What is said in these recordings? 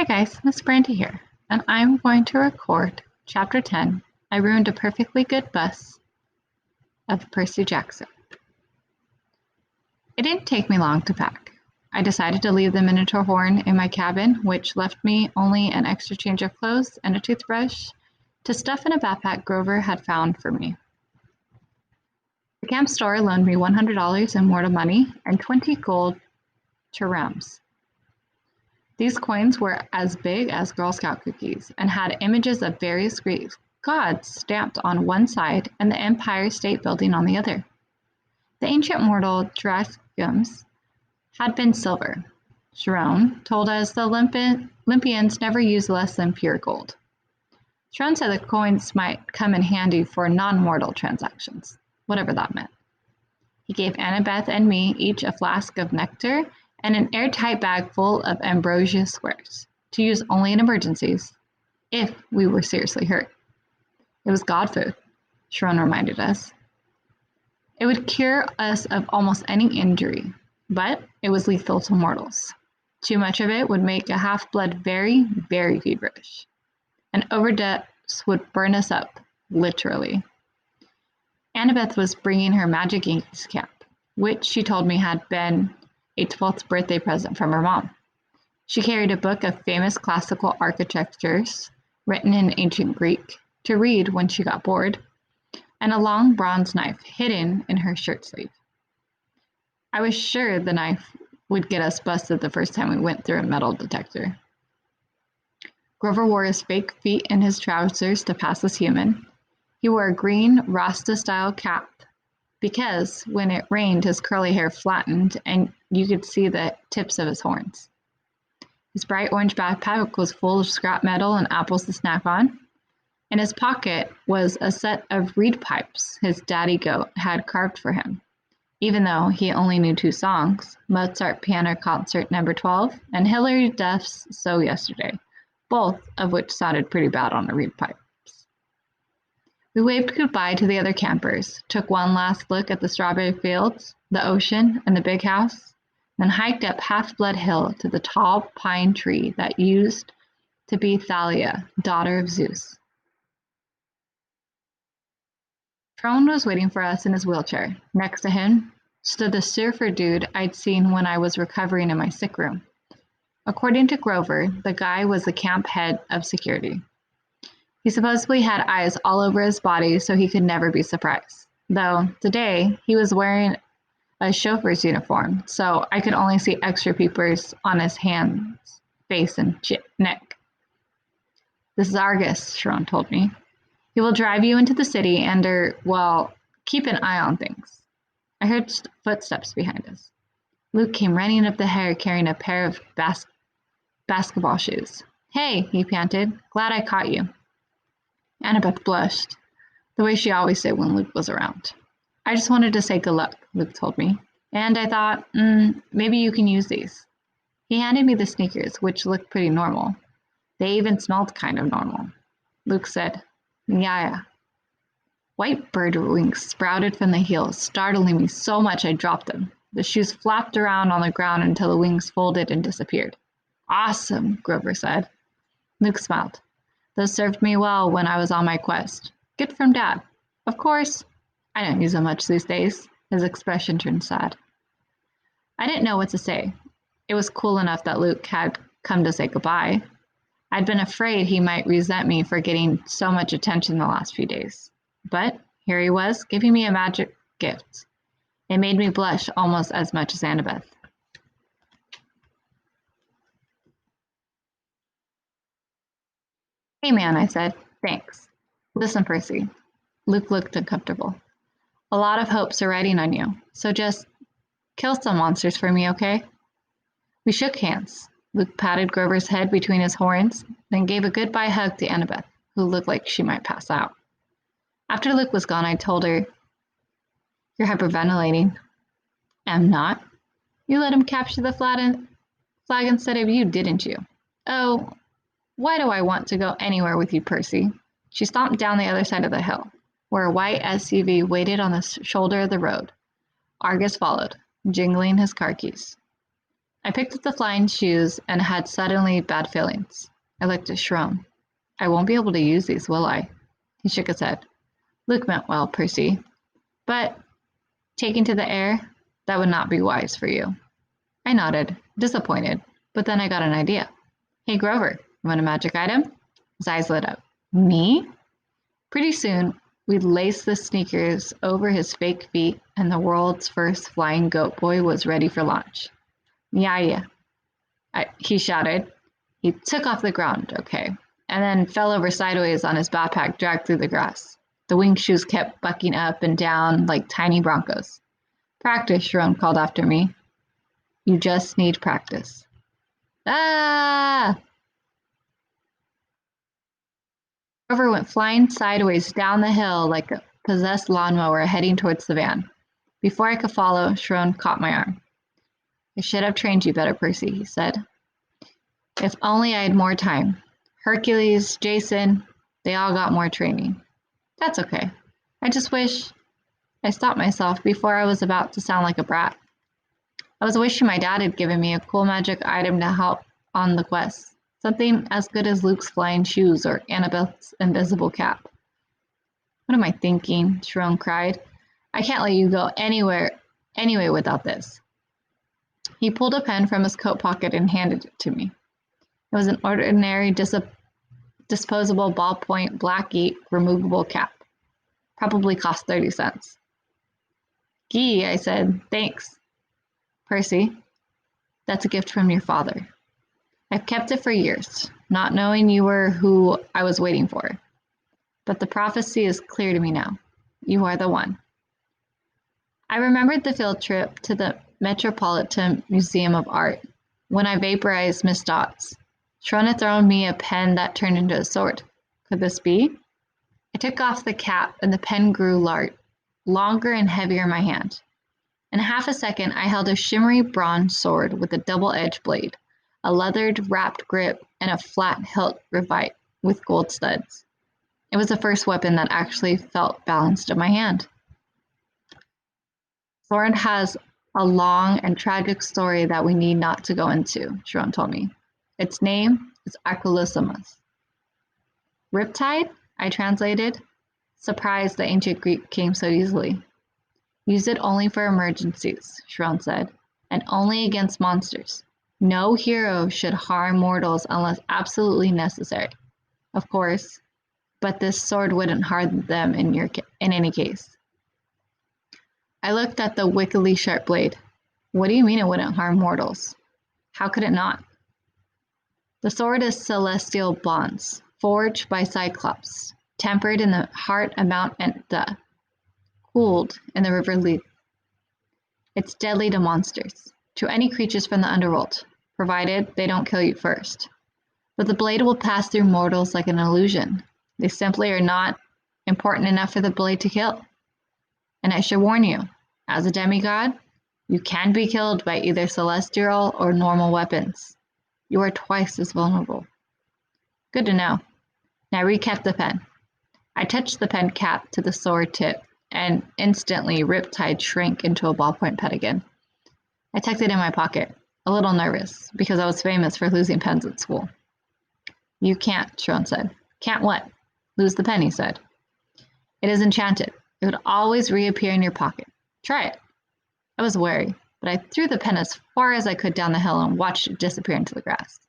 Hi guys, Miss Brandy here, and I'm going to record Chapter 10, I Ruined a Perfectly Good Bus of Percy Jackson. It didn't take me long to pack. I decided to leave the miniature horn in my cabin, which left me only an extra change of clothes and a toothbrush to stuff in a backpack Grover had found for me. The camp store loaned me $100 in mortal money and 20 gold cherams. These coins were as big as Girl Scout cookies and had images of various Greek gods stamped on one side and the Empire State Building on the other. The ancient mortal drachms had been silver. Sharon told us the Olympians never used less than pure gold. Sharon said the coins might come in handy for non-mortal transactions, whatever that meant. He gave Annabeth and me each a flask of nectar and an airtight bag full of ambrosia squares, to use only in emergencies, if we were seriously hurt. It was god food, Sharon reminded us. It would cure us of almost any injury, but it was lethal to mortals. Too much of it would make a half-blood very, very feverish. An overdose would burn us up, literally. Annabeth was bringing her magic Yankees cap, which she told me had been a 12th birthday present from her mom. She carried a book of famous classical architectures written in ancient Greek to read when she got bored, and a long bronze knife hidden in her shirt sleeve. I was sure the knife would get us busted the first time we went through a metal detector. Grover wore his fake feet in his trousers to pass as human. He wore a green Rasta-style cap because when it rained, his curly hair flattened and you could see the tips of his horns. His bright orange backpack was full of scrap metal and apples to snack on. In his pocket was a set of reed pipes his daddy goat had carved for him, even though he only knew 2 songs, Mozart Piano Concert No. 12 and Hilary Duff's So Yesterday, both of which sounded pretty bad on a reed pipe. We waved goodbye to the other campers, took one last look at the strawberry fields, the ocean, and the big house, then hiked up Half-Blood Hill to the tall pine tree that used to be Thalia, daughter of Zeus. Trone was waiting for us in his wheelchair. Next to him stood the surfer dude I'd seen when I was recovering in my sick room. According to Grover, the guy was the camp head of security. He supposedly had eyes all over his body so he could never be surprised. Though, today, he was wearing a chauffeur's uniform, so I could only see extra peepers on his hands, face, and neck. This is Argus, Sharon told me. He will drive you into the city and, keep an eye on things. I heard footsteps behind us. Luke came running up the hill carrying a pair of basketball shoes. Hey, he panted. Glad I caught you. Annabeth blushed, the way she always did when Luke was around. I just wanted to say good luck, Luke told me. And I thought, maybe you can use these. He handed me the sneakers, which looked pretty normal. They even smelled kind of normal. Luke said, yeah. White bird wings sprouted from the heels, startling me so much I dropped them. The shoes flapped around on the ground until the wings folded and disappeared. Awesome, Grover said. Luke smiled. Those served me well when I was on my quest. Good from Dad. Of course, I don't use them much these days. His expression turned sad. I didn't know what to say. It was cool enough that Luke had come to say goodbye. I'd been afraid he might resent me for getting so much attention the last few days. But here he was, giving me a magic gift. It made me blush almost as much as Annabeth. Hey man, I said, thanks. Listen, Percy. Luke looked uncomfortable. A lot of hopes are riding on you, so just kill some monsters for me, okay? We shook hands. Luke patted Grover's head between his horns, then gave a goodbye hug to Annabeth, who looked like she might pass out. After Luke was gone, I told her, you're hyperventilating. I'm not. You let him capture the flag instead of you, didn't you? Oh, why do I want to go anywhere with you, Percy? She stomped down the other side of the hill, where a white SUV waited on the shoulder of the road. Argus followed, jingling his car keys. I picked up the flying shoes and had suddenly bad feelings. I looked at Shron. I won't be able to use these, will I? He shook his head. Luke meant well, Percy. But taking to the air, that would not be wise for you. I nodded, disappointed, but then I got an idea. Hey, Grover, you want a magic item? His eyes lit up. Me? Pretty soon, we laced the sneakers over his fake feet, and the world's first flying goat boy was ready for launch. Yeah, he shouted. He took off the ground, okay, and then fell over sideways on his backpack dragged through the grass. The wing shoes kept bucking up and down like tiny broncos. Practice, Sharon called after me. You just need practice. Ah! Grover went flying sideways down the hill like a possessed lawnmower heading towards the van. Before I could follow, Sharon caught my arm. I should have trained you better, Percy, he said. If only I had more time. Hercules, Jason, they all got more training. That's okay. I just wish I stopped myself before I was about to sound like a brat. I was wishing my dad had given me a cool magic item to help on the quest. Something as good as Luke's flying shoes or Annabelle's invisible cap. What am I thinking? Sharon cried. I can't let you go anywhere anyway without this. He pulled a pen from his coat pocket and handed it to me. It was an ordinary disposable ballpoint black ink removable cap. Probably cost 30 cents. Gee, I said, thanks. Percy, that's a gift from your father. I've kept it for years, not knowing you were who I was waiting for. But the prophecy is clear to me now. You are the one. I remembered the field trip to the Metropolitan Museum of Art when I vaporized Miss Dots. Sharon had thrown me a pen that turned into a sword. Could this be? I took off the cap and the pen grew longer and heavier in my hand. In half a second, I held a shimmery bronze sword with a double-edged blade, a leathered wrapped grip, and a flat hilt with gold studs. It was the first weapon that actually felt balanced in my hand. Sword has a long and tragic story that we need not to go into, Sharon told me. Its name is Aquilossus. Riptide? I translated. Surprised the ancient Greek came so easily. Use it only for emergencies, Sharon said, and only against monsters. No hero should harm mortals unless absolutely necessary. Of course, but this sword wouldn't harm them in any case. I looked at the wickedly sharp blade. What do you mean it wouldn't harm mortals? How could it not? The sword is celestial bonds, forged by Cyclops, tempered in the heart of Mount Enta, cooled in the river Lethe. It's deadly to monsters, to any creatures from the underworld, provided they don't kill you first. But the blade will pass through mortals like an illusion. They simply are not important enough for the blade to kill. And I should warn you, as a demigod, you can be killed by either celestial or normal weapons. You are twice as vulnerable. Good to know. Now recap the pen. I touched the pen cap to the sword tip, and instantly Riptide shrank into a ballpoint pen again. I tucked it in my pocket, a little nervous, because I was famous for losing pens at school. You can't, Sharon said. Can't what? Lose the pen, he said. It is enchanted. It would always reappear in your pocket. Try it. I was wary, but I threw the pen as far as I could down the hill and watched it disappear into the grass.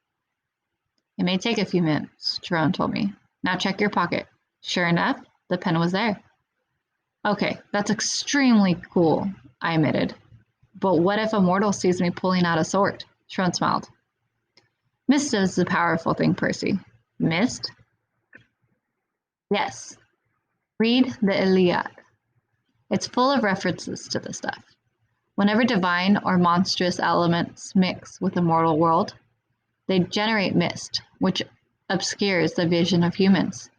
It may take a few minutes, Sharon told me. Now check your pocket. Sure enough, the pen was there. Okay, that's extremely cool, I admitted. But what if a mortal sees me pulling out a sword? Sharon smiled. Mist is a powerful thing, Percy. Mist? Yes. Read the Iliad. It's full of references to this stuff. Whenever divine or monstrous elements mix with the mortal world, they generate mist, which obscures the vision of humans.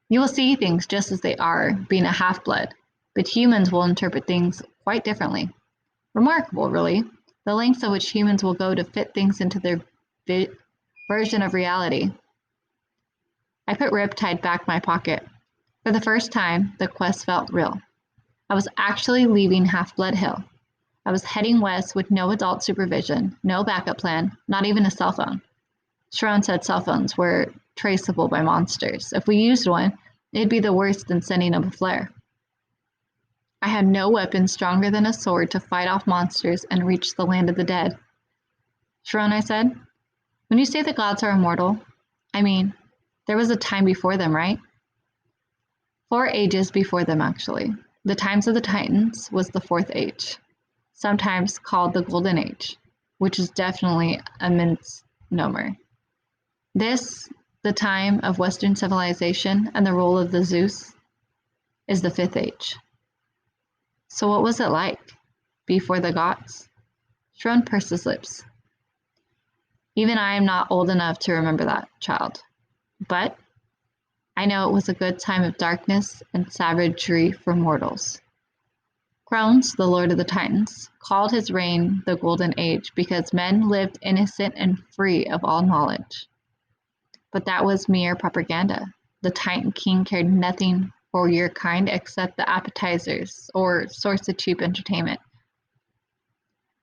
You will see things just as they are, being a half-blood, but humans will interpret things quite differently. Remarkable, really, the lengths at which humans will go to fit things into their version of reality. I put Riptide back in my pocket. For the first time, the quest felt real. I was actually leaving Half-Blood Hill. I was heading west with no adult supervision, no backup plan, not even a cell phone. Sharon said cell phones were traceable by monsters. If we used one, it'd be the worst than sending up a flare. I had no weapon stronger than a sword to fight off monsters and reach the land of the dead. Sharon, I said, when you say the gods are immortal, I mean, there was a time before them, right? 4 ages before them, actually. The times of the Titans was the 4th age, sometimes called the Golden Age, which is definitely a misnomer. This, the time of Western civilization and the rule of the Zeus, is the 5th age. So what was it like before the gods? Sharon pursed his lips. Even I am not old enough to remember that, child. But I know it was a good time of darkness and savagery for mortals. Crones, the lord of the Titans, called his reign the Golden Age because men lived innocent and free of all knowledge. But that was mere propaganda. The Titan King cared nothing for your kind except the appetizers or source of cheap entertainment.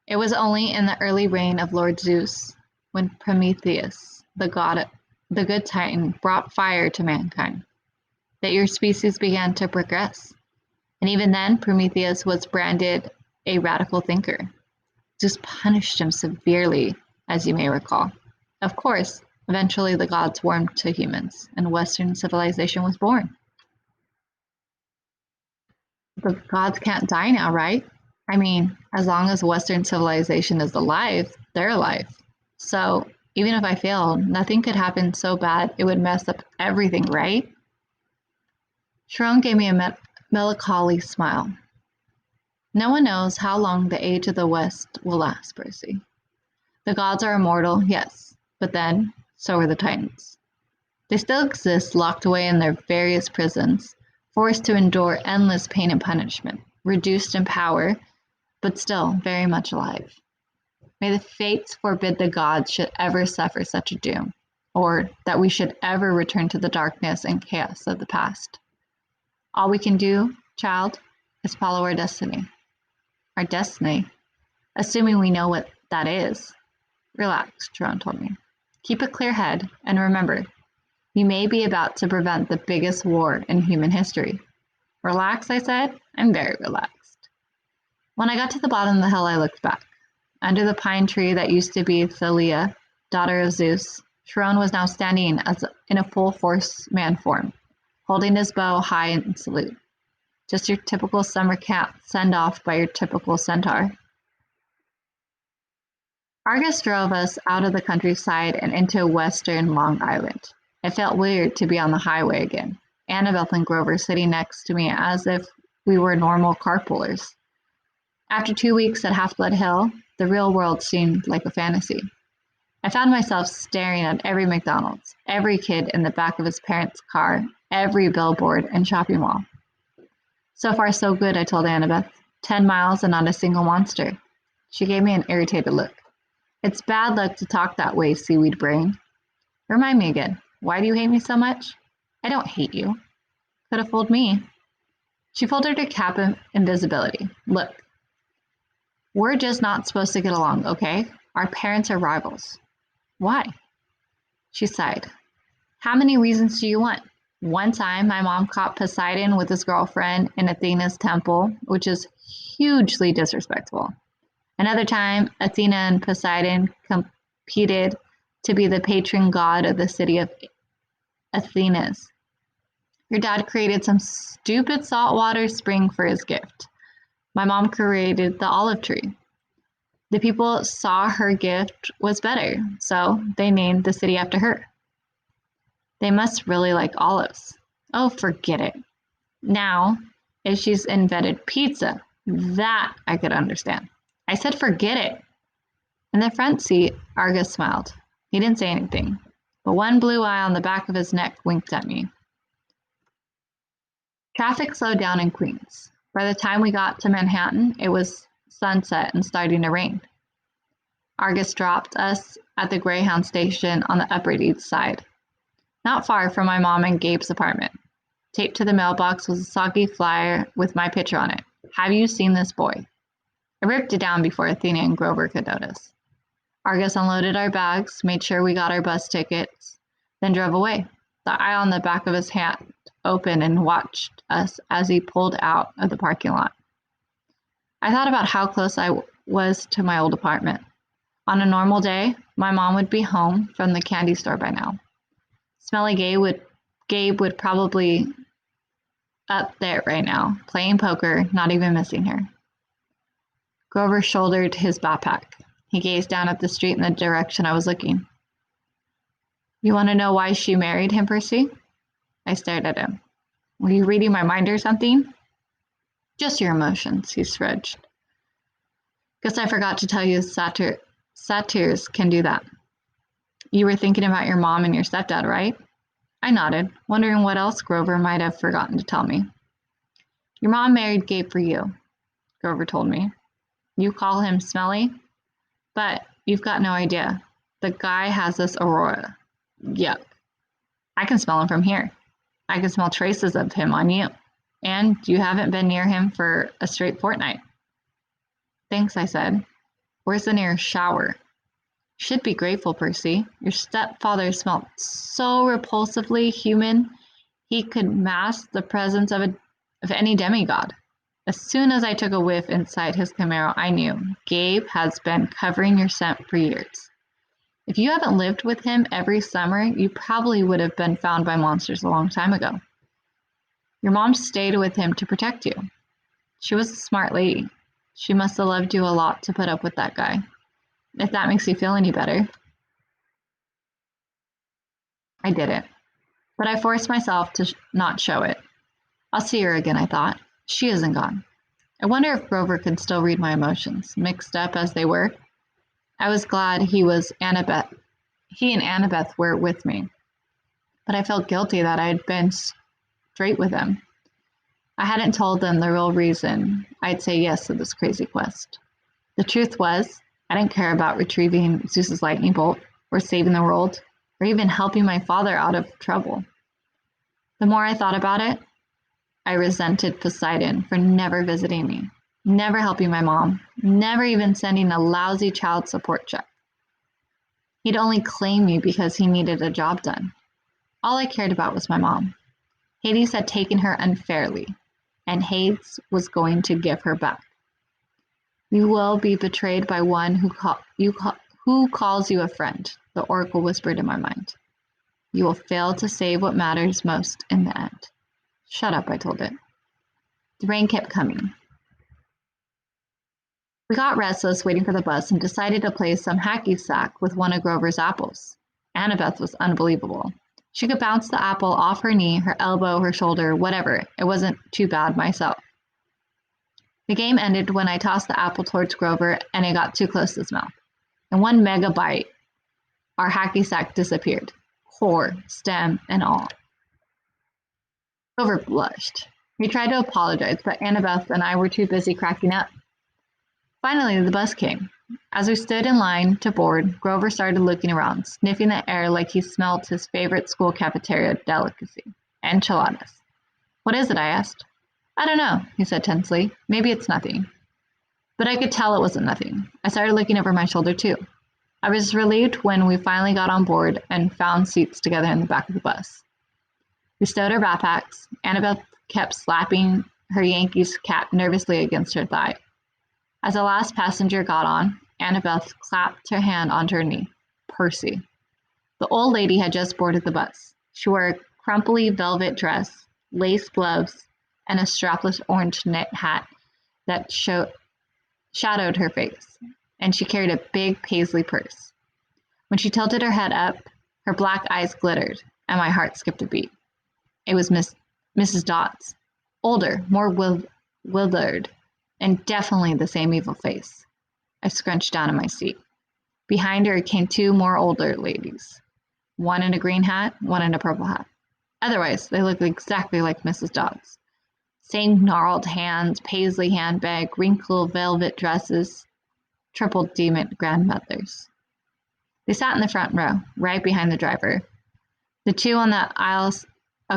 It was only in the early reign of Lord Zeus, when Prometheus, the good Titan, brought fire to mankind, that your species began to progress. And even then, Prometheus was branded a radical thinker. Zeus punished him severely, as you may recall. Of course, eventually the gods warmed to humans, and Western civilization was born. The gods can't die now, right? I mean, as long as Western civilization is alive, they're alive. So even if I failed, nothing could happen so bad it would mess up everything, right? Sharon gave me a melancholy smile. No one knows how long the age of the West will last, Percy. The gods are immortal, yes, but then, so are the Titans. They still exist locked away in their various prisons, forced to endure endless pain and punishment, reduced in power, but still very much alive. May the fates forbid the gods should ever suffer such a doom, or that we should ever return to the darkness and chaos of the past. All we can do, child, is follow our destiny. Our destiny? Assuming we know what that is. Relax, Jerome told me. Keep a clear head, and remember, you may be about to prevent the biggest war in human history. Relax, I said. I'm very relaxed. When I got to the bottom of the hill, I looked back. Under the pine tree that used to be Thalia, daughter of Zeus, Sharon was now standing in a full force man form, holding his bow high in salute. Just your typical summer camp send-off by your typical centaur. Argus drove us out of the countryside and into western Long Island. It felt weird to be on the highway again. Annabelle and Grover sitting next to me as if we were normal carpoolers. After 2 weeks at Half-Blood Hill, the real world seemed like a fantasy. I found myself staring at every McDonald's, every kid in the back of his parents' car, every billboard and shopping mall. So far so good, I told Annabeth. 10 miles and not a single monster. She gave me an irritated look. It's bad luck to talk that way, seaweed brain. Remind me again, why do you hate me so much? I don't hate you. Could have fooled me. She folded her cap in invisibility. Look, we're just not supposed to get along, okay? Our parents are rivals. Why? She sighed. How many reasons do you want? One time, my mom caught Poseidon with his girlfriend in Athena's temple, which is hugely disrespectful. Another time, Athena and Poseidon competed to be the patron god of the city of Athenas. Your dad created some stupid saltwater spring for his gift. My mom created the olive tree. The people saw her gift was better, so they named the city after her. They must really like olives. Oh, forget it. Now, if she's invented pizza, that I could understand. I said forget it. In the front seat, Argus smiled. He didn't say anything, but one blue eye on the back of his neck winked at me. Traffic slowed down in Queens. By the time we got to Manhattan, it was sunset and starting to rain. Argus dropped us at the Greyhound station on the Upper East Side, not far from my mom and Gabe's apartment. Taped to the mailbox was a soggy flyer with my picture on it. Have you seen this boy? I ripped it down before Athena and Grover could notice. Argus unloaded our bags, made sure we got our bus tickets, then drove away. The eye on the back of his hand opened and watched us as he pulled out of the parking lot. I thought about how close I was to my old apartment. On a normal day, my mom would be home from the candy store by now. Smelly Gabe would probably up there right now, playing poker, not even missing her. Grover shouldered his backpack. He gazed down at the street in the direction I was looking. You want to know why she married him, Percy? I stared at him. Were you reading my mind or something? Just your emotions, he shrugged. Guess I forgot to tell you satyrs can do that. You were thinking about your mom and your stepdad, right? I nodded, wondering what else Grover might have forgotten to tell me. Your mom married Gabe for you, Grover told me. You call him smelly? But you've got no idea. The guy has this aurora. Yuck. I can smell him from here. I can smell traces of him on you. And you haven't been near him for a straight fortnight. Thanks, I said. Where's the nearest shower? Should be grateful, Percy. Your stepfather smelled so repulsively human, he could mask the presence of any demigod. As soon as I took a whiff inside his Camaro, I knew Gabe has been covering your scent for years. If you haven't lived with him every summer, you probably would have been found by monsters a long time ago. Your mom stayed with him to protect you. She was a smart lady. She must have loved you a lot to put up with that guy. If that makes you feel any better. I didn't, but I forced myself to not show it. I'll see her again, I thought. She isn't gone. I wonder if Grover could still read my emotions, mixed up as they were. I was glad he and Annabeth were with me, but I felt guilty that I had been straight with him. I hadn't told them the real reason I'd say yes to this crazy quest. The truth was, I didn't care about retrieving Zeus's lightning bolt, or saving the world, or even helping my father out of trouble. The more I thought about it, I resented Poseidon for never visiting me, never helping my mom, never even sending a lousy child support check. He'd only claim me because he needed a job done. All I cared about was my mom. Hades had taken her unfairly, and Hades was going to give her back. You will be betrayed by one who calls you a friend, the oracle whispered in my mind. You will fail to save what matters most in the end. Shut up, I told it. The rain kept coming. We got restless waiting for the bus and decided to play some hacky sack with one of Grover's apples. Annabeth was unbelievable. She could bounce the apple off her knee, her elbow, her shoulder, whatever. It wasn't too bad myself. The game ended when I tossed the apple towards Grover and it got too close to his mouth. In one mega bite, our hacky sack disappeared, core, stem, and all. Grover blushed. He tried to apologize, but Annabeth and I were too busy cracking up. Finally, the bus came. As we stood in line to board, Grover started looking around, sniffing the air like he smelled his favorite school cafeteria delicacy, enchiladas. What is it? I asked. I don't know, he said tensely. Maybe it's nothing. But I could tell it wasn't nothing. I started looking over my shoulder too. I was relieved when we finally got on board and found seats together in the back of the bus. We stowed our backpacks. Annabeth kept slapping her Yankees cap nervously against her thigh. As the last passenger got on, Annabeth clapped her hand onto her knee. Percy. The old lady had just boarded the bus. She wore a crumply velvet dress, lace gloves, and a strapless orange knit hat that shadowed her face, and she carried a big paisley purse. When she tilted her head up, her black eyes glittered, and my heart skipped a beat. It was Mrs. Dodds, older, more withered, and definitely the same evil face. I scrunched down in my seat. Behind her came two more older ladies, one in a green hat, one in a purple hat. Otherwise, they looked exactly like Mrs. Dodds. Same gnarled hands, paisley handbag, wrinkled velvet dresses, triple demon grandmothers. They sat in the front row, right behind the driver. The two on the aisles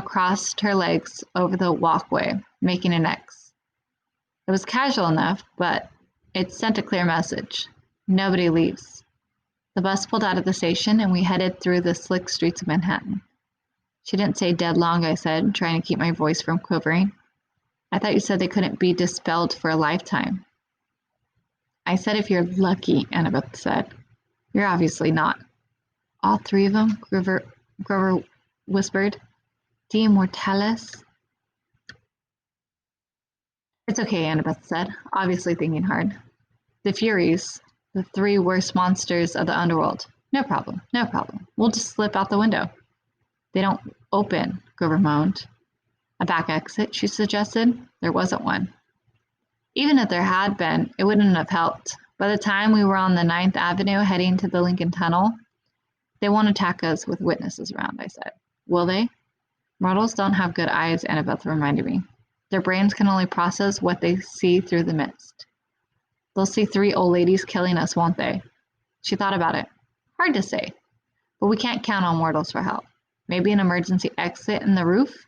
crossed her legs over the walkway, making an X. It was casual enough, but It sent a clear message. Nobody leaves. The bus pulled out of the station and we headed through the slick streets of Manhattan. She didn't stay dead long, I said, trying to keep my voice from quivering. I thought you said they couldn't be dispelled for a lifetime. I said if you're lucky, Annabeth said. You're obviously not. All three of them? Grover whispered. De immortalis? It's okay, Annabeth said, obviously thinking hard. The Furies, the three worst monsters of the underworld. No problem, no problem. We'll just slip out the window. They don't open, Grover moaned. A back exit, she suggested. There wasn't one. Even if there had been, it wouldn't have helped. By the time we were on the 9th Avenue heading to the Lincoln Tunnel, they won't attack us with witnesses around, I said. Will they? Mortals don't have good eyes, Annabeth reminded me. Their brains can only process what they see through the mist. They'll see 3 old ladies killing us, won't they? She thought about it. Hard to say, but we can't count on mortals for help. Maybe an emergency exit in the roof?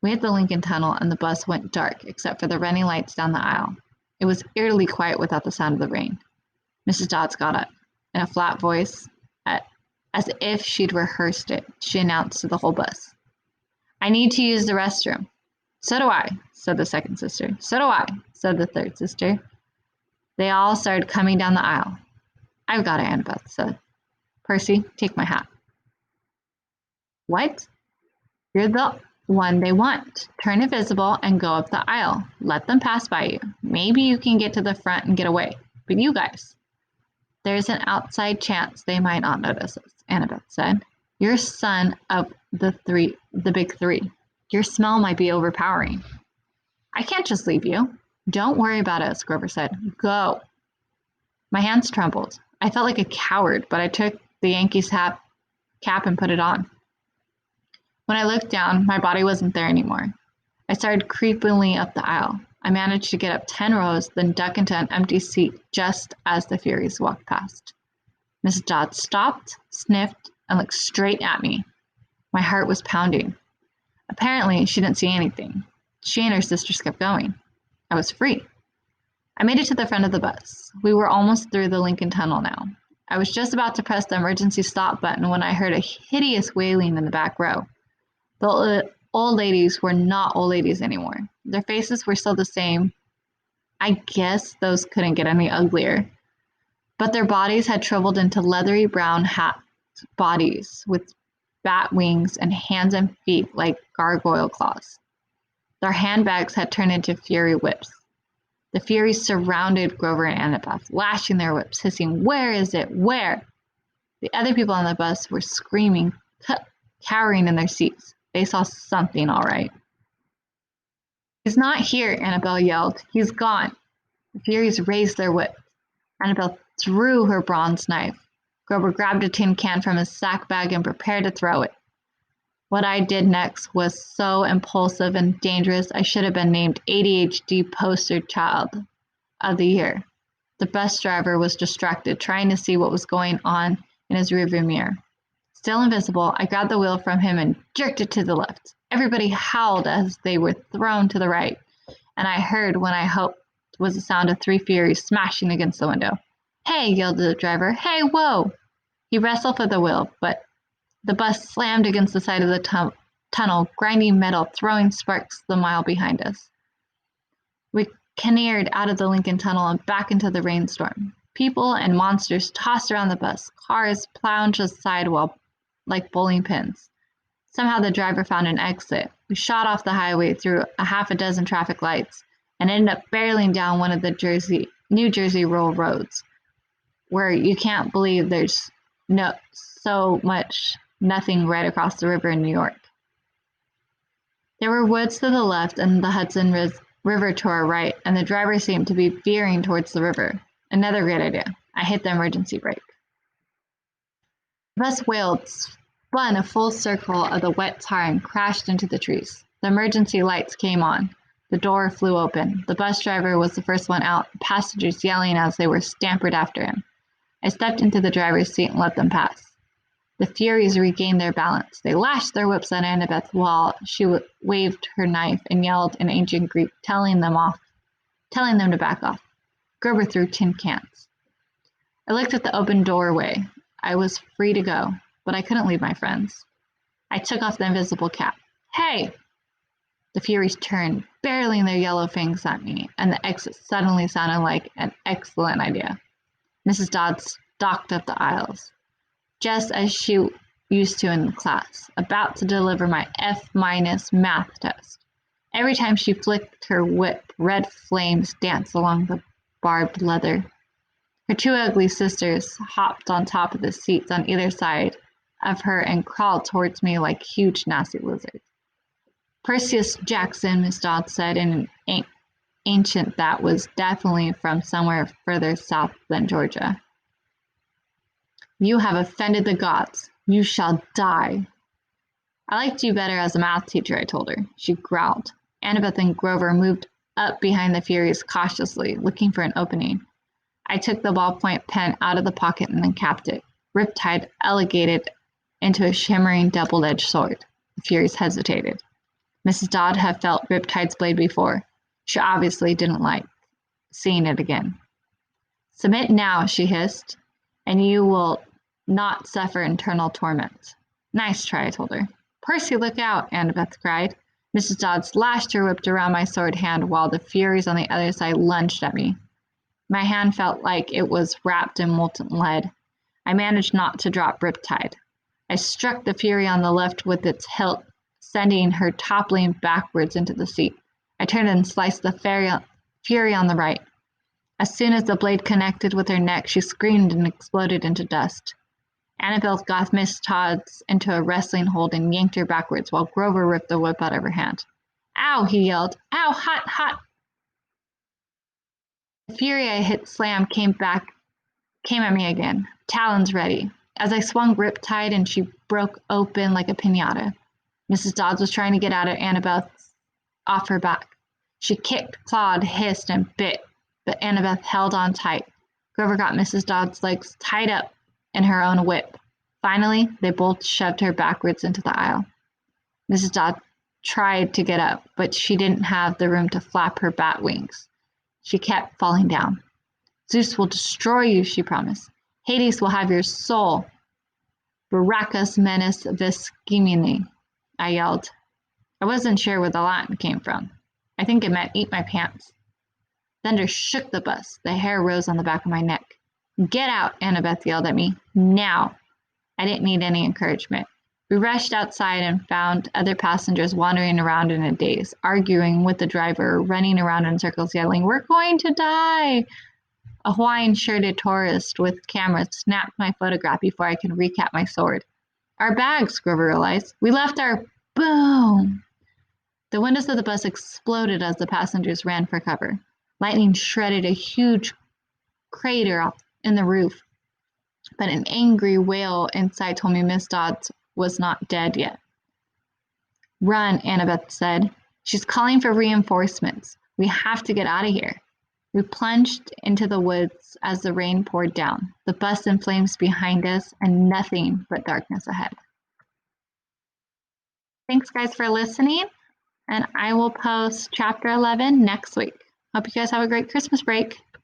We hit the Lincoln Tunnel and the bus went dark except for the running lights down the aisle. It was eerily quiet without the sound of the rain. Mrs. Dodds got up. In a flat voice, as if she'd rehearsed it, she announced to the whole bus. I need to use the restroom. So do I, said the second sister. So do I, said the third sister. They all started coming down the aisle. I've got it, Annabeth said. Percy, take my hat. What? You're the one they want. Turn invisible and go up the aisle. Let them pass by you. Maybe you can get to the front and get away. But you guys. There's an outside chance they might not notice us, Annabeth said. You're son of the big 3. Your smell might be overpowering. I can't just leave you. Don't worry about us, Grover said. Go. My hands trembled. I felt like a coward, but I took the Yankees cap and put it on. When I looked down, my body wasn't there anymore. I started creepily up the aisle. I managed to get up 10 rows, then duck into an empty seat just as the Furies walked past. Mrs. Dodd stopped, sniffed, and looked straight at me. My heart was pounding. Apparently, she didn't see anything. She and her sisters kept going. I was free. I made it to the front of the bus. We were almost through the Lincoln Tunnel now. I was just about to press the emergency stop button when I heard a hideous wailing in the back row. The old ladies were not old ladies anymore. Their faces were still the same. I guess those couldn't get any uglier. But their bodies had shriveled into leathery brown hat bodies with bat wings and hands and feet like gargoyle claws. Their handbags had turned into fury whips. The Furies surrounded Grover and Annabeth, lashing their whips, hissing, "Where is it? Where?" The other people on the bus were screaming, cowering in their seats. They saw something, all right. He's not here, Annabelle yelled. He's gone. The Furies raised their whips. Annabelle threw her bronze knife. Grover grabbed a tin can from his sack bag and prepared to throw it. What I did next was so impulsive and dangerous I should have been named ADHD poster child of the year. The bus driver was distracted, trying to see what was going on in his rearview mirror. Still invisible, I grabbed the wheel from him and jerked it to the left. Everybody howled as they were thrown to the right, and I heard what I hoped was the sound of 3 Furies smashing against the window. Hey, yelled the driver. Hey, whoa! He wrestled for the wheel, but the bus slammed against the side of the tunnel, grinding metal, throwing sparks the mile behind us. We careened out of the Lincoln Tunnel and back into the rainstorm. People and monsters tossed around the bus. Cars plunged aside like bowling pins. Somehow the driver found an exit. We shot off the highway through a half a dozen traffic lights and ended up barreling down one of the New Jersey rural roads, where you can't believe there's so much nothing right across the river in New York. There were woods to the left and the Hudson River to our right, and the driver seemed to be veering towards the river. Another great idea. I hit the emergency brake. The bus wailed, spun a full circle of the wet tar and crashed into the trees. The emergency lights came on. The door flew open. The bus driver was the first one out, passengers yelling as they were scampered after him. I stepped into the driver's seat and let them pass. The Furies regained their balance. They lashed their whips at Annabeth while she waved her knife and yelled in ancient Greek, telling them to back off. Grover threw tin cans. I looked at the open doorway. I was free to go, but I couldn't leave my friends. I took off the invisible cap. Hey! The Furies turned, barreling their yellow fangs at me, and the exit suddenly sounded like an excellent idea. Mrs. Dodd stalked up the aisles, just as she used to in class, about to deliver my F- math test. Every time she flicked her whip, red flames danced along the barbed leather. Her two ugly sisters hopped on top of the seats on either side of her and crawled towards me like huge nasty lizards. Percy Jackson, Miss Dodd said in an ancient that was definitely from somewhere further south than Georgia. You have offended the gods. You shall die. I liked you better as a math teacher, I told her. She growled. Annabeth and Grover moved up behind the Furies cautiously, looking for an opening. I took the ballpoint pen out of the pocket and then capped it. Riptide elevated into a shimmering double-edged sword. The Furies hesitated. Mrs. Dodd had felt Riptide's blade before. She obviously didn't like seeing it again. Submit now, she hissed, and you will not suffer eternal torment. Nice try, I told her. Percy, look out, Annabeth cried. Mrs. Dodd slashed her whip around my sword hand while the Furies on the other side lunged at me. My hand felt like it was wrapped in molten lead. I managed not to drop Riptide. I struck the Fury on the left with its hilt, sending her toppling backwards into the seat. I turned and sliced the Fury on the right. As soon as the blade connected with her neck, she screamed and exploded into dust. Annabelle got Miss Todd's into a wrestling hold and yanked her backwards while Grover ripped the whip out of her hand. Ow, he yelled. Ow, hot, hot. The Fury I hit slam came at me again, talons ready. As I swung Riptide and she broke open like a piñata. Mrs. Dodds was trying to get out of Annabeth off her back. She kicked, clawed, hissed, and bit, but Annabeth held on tight. Grover got Mrs. Dodd's legs tied up in her own whip. Finally, they both shoved her backwards into the aisle. Mrs. Dodd tried to get up, but she didn't have the room to flap her bat wings. She kept falling down. Zeus will destroy you, she promised. Hades will have your soul. Baracus menace viscimini, I yelled. I wasn't sure where the Latin came from. I think it meant eat my pants. Thunder shook the bus. The hair rose on the back of my neck. Get out, Annabeth yelled at me. Now. I didn't need any encouragement. We rushed outside and found other passengers wandering around in a daze, arguing with the driver, running around in circles, yelling, We're going to die! A Hawaiian-shirted tourist with camera snapped my photograph before I could recap my sword. Our bags, Grover realized. We left our... Boom! The windows of the bus exploded as the passengers ran for cover. Lightning shredded a huge crater off in the roof, but an angry wail inside told me Miss Dodds was not dead yet. Run, Annabeth said. She's calling for reinforcements. We have to get out of here. We plunged into the woods as the rain poured down, the bus in flames behind us, and nothing but darkness ahead. Thanks, guys, for listening, and I will post Chapter 11 next week. Hope you guys have a great Christmas break.